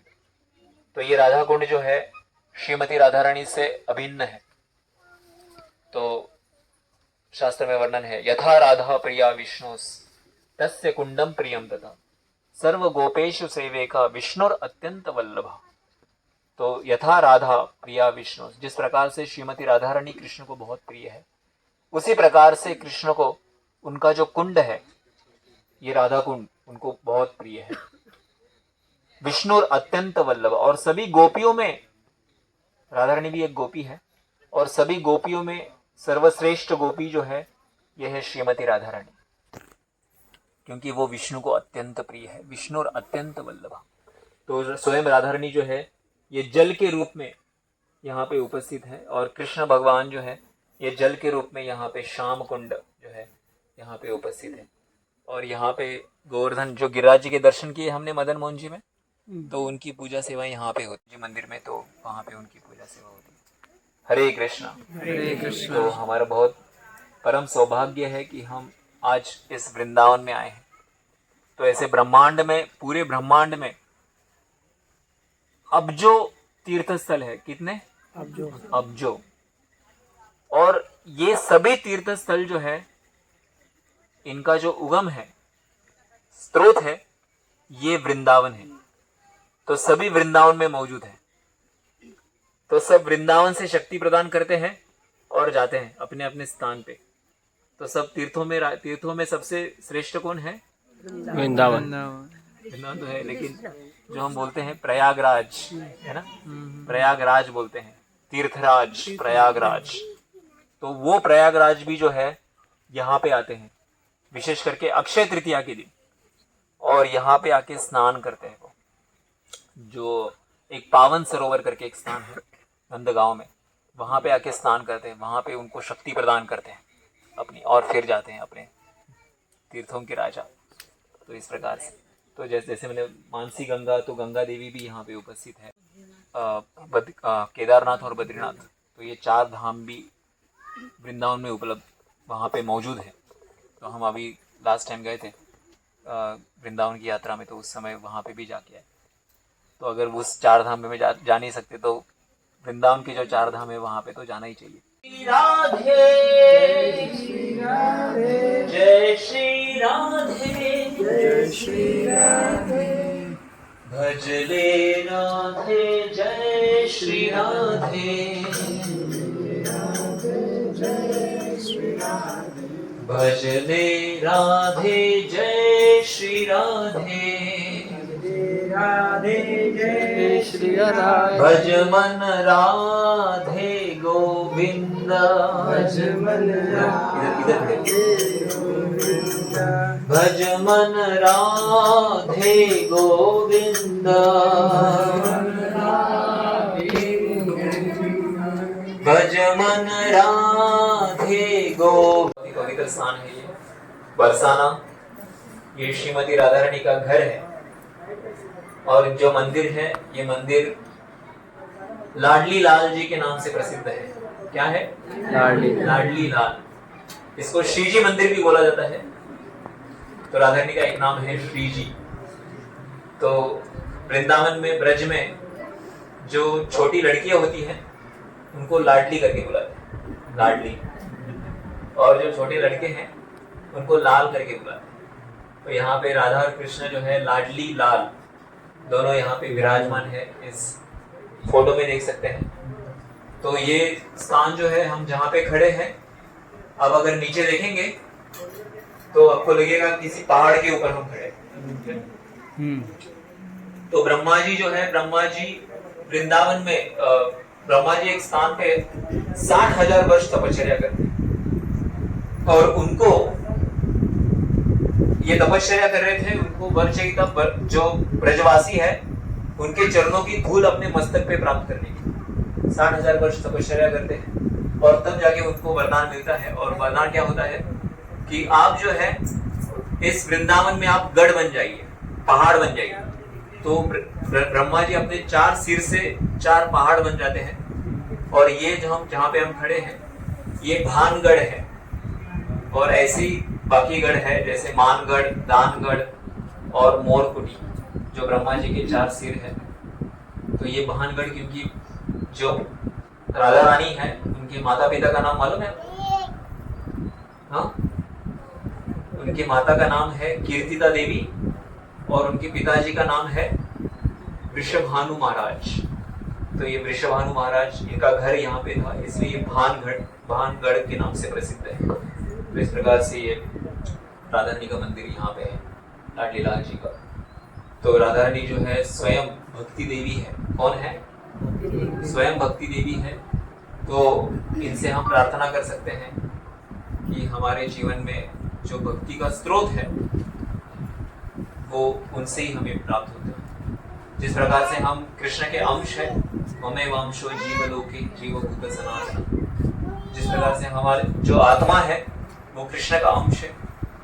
तो ये राधा कुंड जो है श्रीमती राधा रानी से अभिन्न है। तो शास्त्र में वर्णन है, यथा राधा प्रिया विष्णु तस्य कुंडम प्रियम तथा सर्व गोपेशु सेवेका विष्णुर अत्यंत वल्लभा। तो यथा राधा प्रिया विष्णु, जिस प्रकार से श्रीमती राधा रानी कृष्ण को बहुत प्रिय है, उसी प्रकार से कृष्ण को उनका जो कुंड है ये राधा कुंड उनको बहुत प्रिय है। विष्णुर अत्यंत वल्लभ, और सभी गोपियों में, राधा रानी भी एक गोपी है, और सभी गोपियों में सर्वश्रेष्ठ गोपी जो है यह है श्रीमती राधा रानी, क्योंकि वो विष्णु को अत्यंत प्रिय है। विष्णुर अत्यंत वल्लभा। तो स्वयं राधा रानी जो है ये जल के रूप में यहाँ पे उपस्थित है, और कृष्ण भगवान जो है ये जल के रूप में यहाँ पे श्याम कुंड जो है यहाँ पे उपस्थित है। और यहाँ पे गोवर्धन, जो गिरिराज जी के दर्शन किए हमने मदन मोहन जी में, तो उनकी पूजा सेवा यहाँ पे होती है मंदिर में, तो वहाँ पे उनकी पूजा सेवा होती है। हरे कृष्णा। हरे कृष्ण। तो हमारा बहुत परम सौभाग्य है कि हम आज इस वृंदावन में आए हैं। तो ऐसे ब्रह्मांड में, पूरे ब्रह्मांड में अबजो तीर्थ स्थल है। कितने? अबजो। और ये सभी तीर्थ स्थल जो है इनका जो उगम है, स्रोत है, ये वृंदावन है। तो सभी वृंदावन में मौजूद है। तो सब वृंदावन से शक्ति प्रदान करते हैं और जाते हैं अपने अपने स्थान पे। तो सब तीर्थों में सबसे श्रेष्ठ कौन है? वृंदावन। वृंदावन तो है, लेकिन जो हम बोलते हैं प्रयागराज है ना, प्रयागराज बोलते हैं, तीर्थराज प्रयागराज। तो वो प्रयागराज भी जो है यहाँ पे आते हैं, विशेष करके अक्षय तृतीया के दिन, और यहाँ पे आके स्नान करते हैं। वो जो एक पावन सरोवर करके एक स्थान है नंदगांव में, वहाँ पे आके स्नान करते हैं, वहाँ पे उनको शक्ति प्रदान करते हैं अपनी, और फिर जाते हैं अपने तीर्थों के राजा। तो इस प्रकार से तो जैसे मैंने मानसी गंगा, तो गंगा देवी भी यहाँ पे उपस्थित है। केदारनाथ और बद्रीनाथ, तो ये 4 धाम भी वृंदावन में उपलब्ध वहाँ पे मौजूद है। तो हम अभी लास्ट टाइम गए थे वृंदावन की यात्रा में, तो उस समय वहाँ पे भी जाके आए। तो अगर उस 4 धाम में जा नहीं सकते तो वृंदावन की जो 4 धाम है वहाँ पे तो जाना ही चाहिए। राधे जय श्री राधे, जय श्री राधे, भजले राधे जय श्री राधे, भजले राधे जय श्री राधे, राधे जय श्री राधे, भज मन राधे गोविंद, भज मन भज मन राधे गोविंद, भज मन राधे गोविंद। पवित्र स्थान है ये बरसाना, ये श्रीमती राधा रानी का घर है। और जो मंदिर है, ये मंदिर लाडली लाल जी के नाम से प्रसिद्ध है। क्या है? लाडली लाल। इसको श्रीजी मंदिर भी बोला जाता है। तो राधा रानी का एक नाम है श्रीजी। तो वृंदावन में, ब्रज में जो छोटी लड़कियां होती हैं उनको लाडली करके बुलाते हैं, लाडली। और जो छोटे लड़के हैं उनको लाल करके बुलाते हैं। तो यहाँ पे राधा और कृष्ण जो है लाडली लाल दोनों यहाँ पे विराजमान है, इस फोटो में देख सकते हैं। तो ये स्थान जो है, हम जहाँ पे खड़े हैं, अब अगर नीचे देखेंगे तो आपको लगेगा किसी पहाड़ के ऊपर हम खड़े हैं। तो ब्रह्मा जी जो है, ब्रह्मा जी वृंदावन में, ब्रह्मा जी एक स्थान पे 60,000 वर्ष तपश्चर्या करते हैं। और उनको ये तपश्चर्या कर रहे थे, उनको वर चाहिए था, जो ब्रजवासी है उनके चरणों की धूल अपने मस्तक पे प्राप्त करने की। 60,000 वर्ष तपश्चर्या करते हैं और तब जाके उनको वरदान मिलता है। और वरदान क्या होता है कि आप जो है इस वृंदावन में आप गढ़ बन जाइए, पहाड़ बन जाइए। तो ब्रह्मा जी अपने 4 सिर से 4 पहाड़ बन जाते हैं। और ये जो हम जहाँ पे हम खड़े हैं, ये भानगढ़ है। और ऐसी बाकी गढ़ है, जैसे मानगढ़, दानगढ़ और मोरकुटी, जो ब्रह्मा जी के 4 सिर है। तो ये भानगढ़, क्योंकि जो राधा रानी है उनके माता पिता का नाम मालूम है? हाँ, उनके माता का नाम है कीर्तिदा देवी और उनके पिताजी का नाम है वृषभानु महाराज। तो ये वृषभानु महाराज, इनका घर यहाँ पे था, इसलिए ये भानगढ़ के नाम से प्रसिद्ध है। तो इस प्रकार से ये राधा रानी का मंदिर यहाँ पे है, लाडली लाल जी का। तो राधा रानी जो है स्वयं भक्ति देवी है। कौन है? स्वयं भक्ति देवी है। तो इनसे हम प्रार्थना कर सकते हैं कि हमारे जीवन में जो भक्ति का स्रोत है वो उनसे ही हमें प्राप्त होता है। जिस प्रकार से हम कृष्ण के अंश है, ममे वंशो जीवलोके जीवभूत सनातन। जिस प्रकार से हमारे जो आत्मा है वो कृष्ण का अंश है,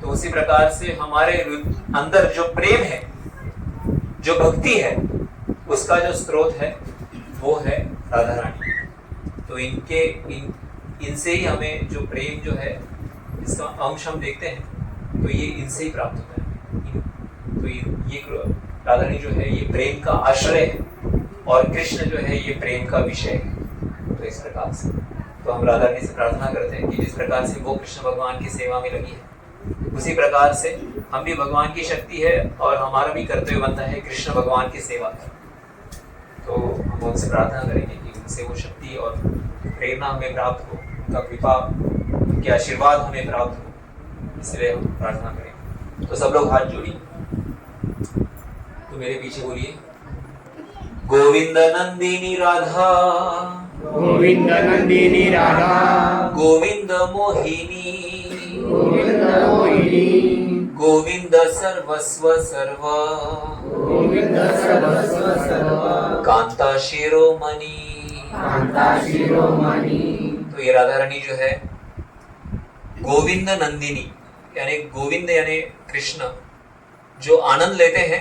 तो उसी प्रकार से हमारे अंदर जो प्रेम है, जो भक्ति है, उसका जो स्रोत है वो है राधा रानी। तो इनसे ही हमें जो प्रेम जो है, इसका अंश हम देखते हैं, तो ये इनसे ही प्राप्त होता है। तो ये राधा रानी जो है ये प्रेम का आश्रय है और कृष्ण जो है ये प्रेम का विषय है। तो इस प्रकार से तो हम राधा रानी से प्रार्थना करते हैं कि जिस प्रकार से वो कृष्ण भगवान की सेवा में लगी है, उसी प्रकार से हम भी भगवान की शक्ति है और हमारा भी कर्तव्य बनता है कृष्ण भगवान की सेवा करना। तो हम उनसे प्रार्थना करेंगे कि उनसे वो शक्ति और प्रेरणा हमें प्राप्त हो, उनका कृपा, उनके आशीर्वाद हमें प्राप्त हो, इसलिए हम प्रार्थना करेंगे। तो सब लोग हाथ जोड़िए, तो मेरे पीछे बोलिए, गोविंद नंदिनी राधा, गोविंद नंदिनी राधा, गोविंद मोहिनी, गोविंद मोहिनी, गोविंद सर्वस्व सर्व, गोविंद सर्वस्व सर्व, कांता शिरोमणि, कांता शिरोमणि। तो ये राधा रानी जो है गोविंद नंदिनी, यानी गोविंद यानी कृष्ण, जो आनंद लेते हैं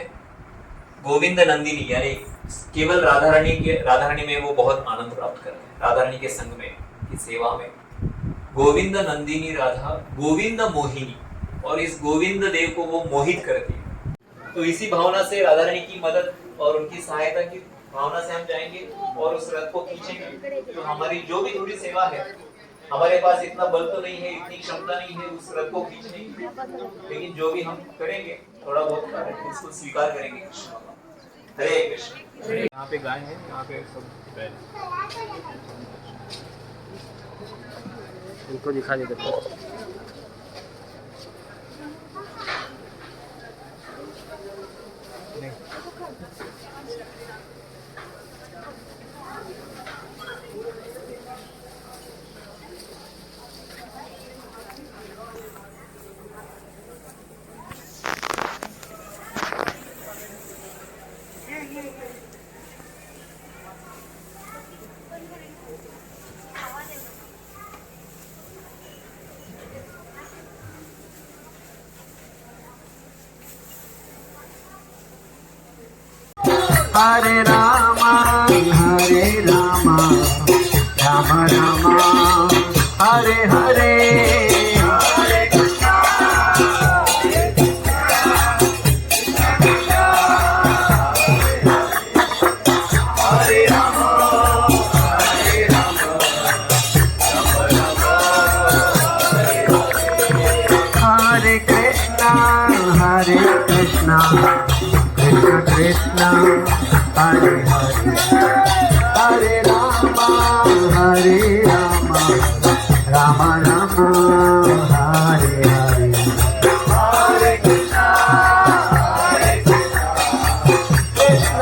गोविंद नंदिनी, यानी केवल राधा रानी में वो बहुत आनंद प्राप्त करते हैं, राधा रानी के संग में, की सेवा में। गोविंद नंदिनी राधा गोविंद मोहिनी, और इस गोविंद देव को वो मोहित करती है। तो इसी भावना से राधा रानी की मदद और उनकी सहायता की भावना से हम जाएंगे और उस रथ को खींचेंगे। तो हमारी जो भी थोड़ी सेवा है, हमारे पास इतना बल तो नहीं है, इतनी क्षमता नहीं है उस रथ को खींचने की, लेकिन जो भी हम करेंगे थोड़ा बहुत इसको स्वीकार करेंगे। कृष्ण हरे कृष्ण। यहाँ पे गाय है, यहाँ पे सब बैल। इनको दिखा देते हैं। हरे रामा राम रामा हरे हरे हरे कृष्णा हरे रामा हरे कृष्णा कृष्ण कृष्ण हरे हरे हरे रामा राम राम हरे हरे हरे कृष्णा कृष्ण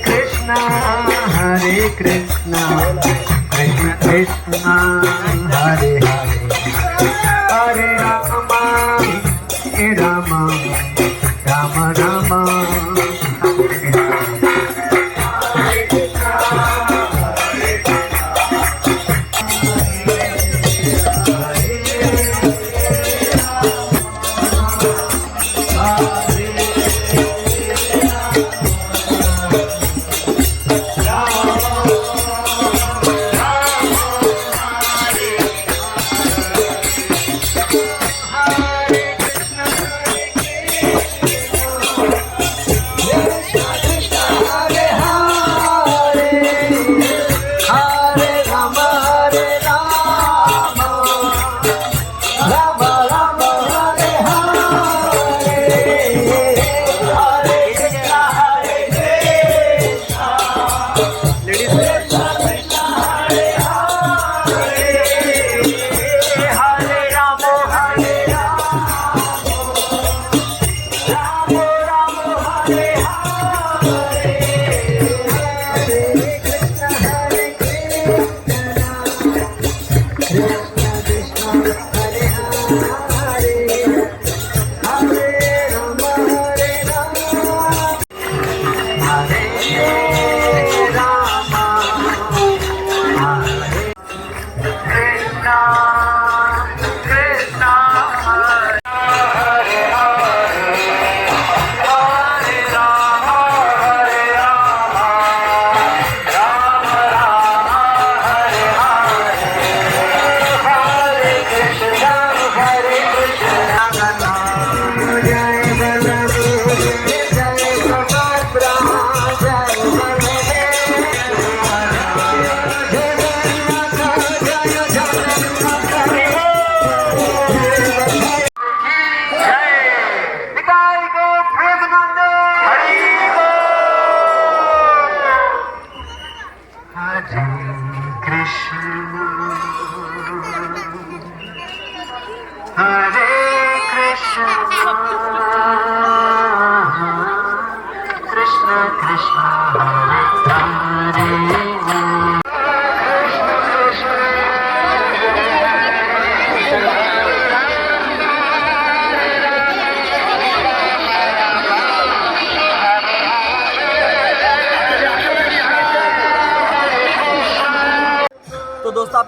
कृष्ण हरे कृष्ण कृष्ण कृष्ण हरे हरे हरे राम राम राम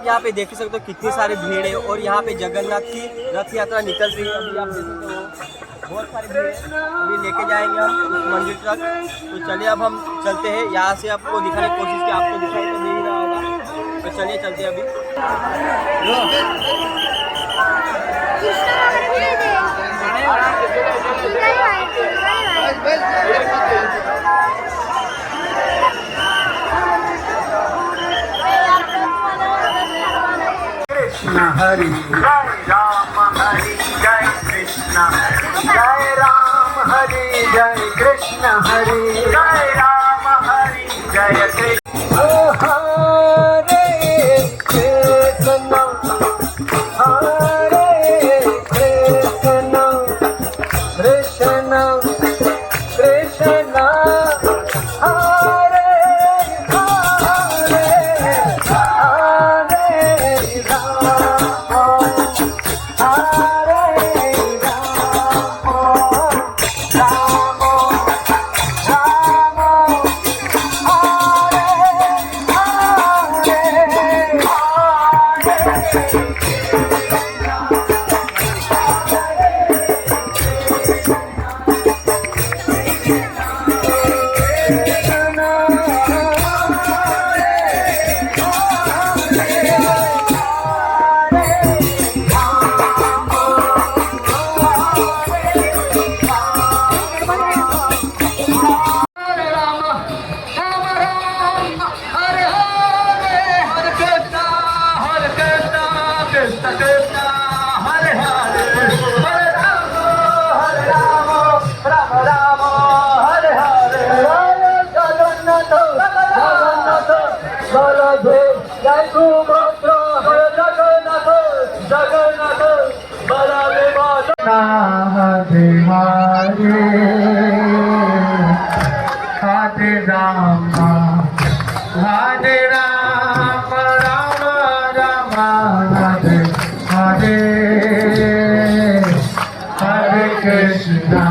यहाँ पे देख सकते हो कितनी सारी भीड़ है और यहाँ पे जगन्नाथ की रथ यात्रा निकल रही है। अभी आप देख सकते हो बहुत सारी भीड़ है। अभी लेके जाएंगे हम उस मंदिर तक। तो चलिए अब हम चलते हैं। यहाँ से आपको दिखाने की कोशिश की, आपको दिखाई तो नहीं रहा होगा। तो चलिए चलते हैं अभी। कृष्ण हरि जय राम हरि जय कृष्ण जय राम हरि जय कृष्ण हरि जय राम हरि जय कृष्ण हरे कृष्ण हरे कृष्ण कृष्ण कृष्ण हरे हरे हरे राम हरे Ram Ram Hare Hare Hare Rama Hare Rama Rama Rama Hare Hare Hare Krishna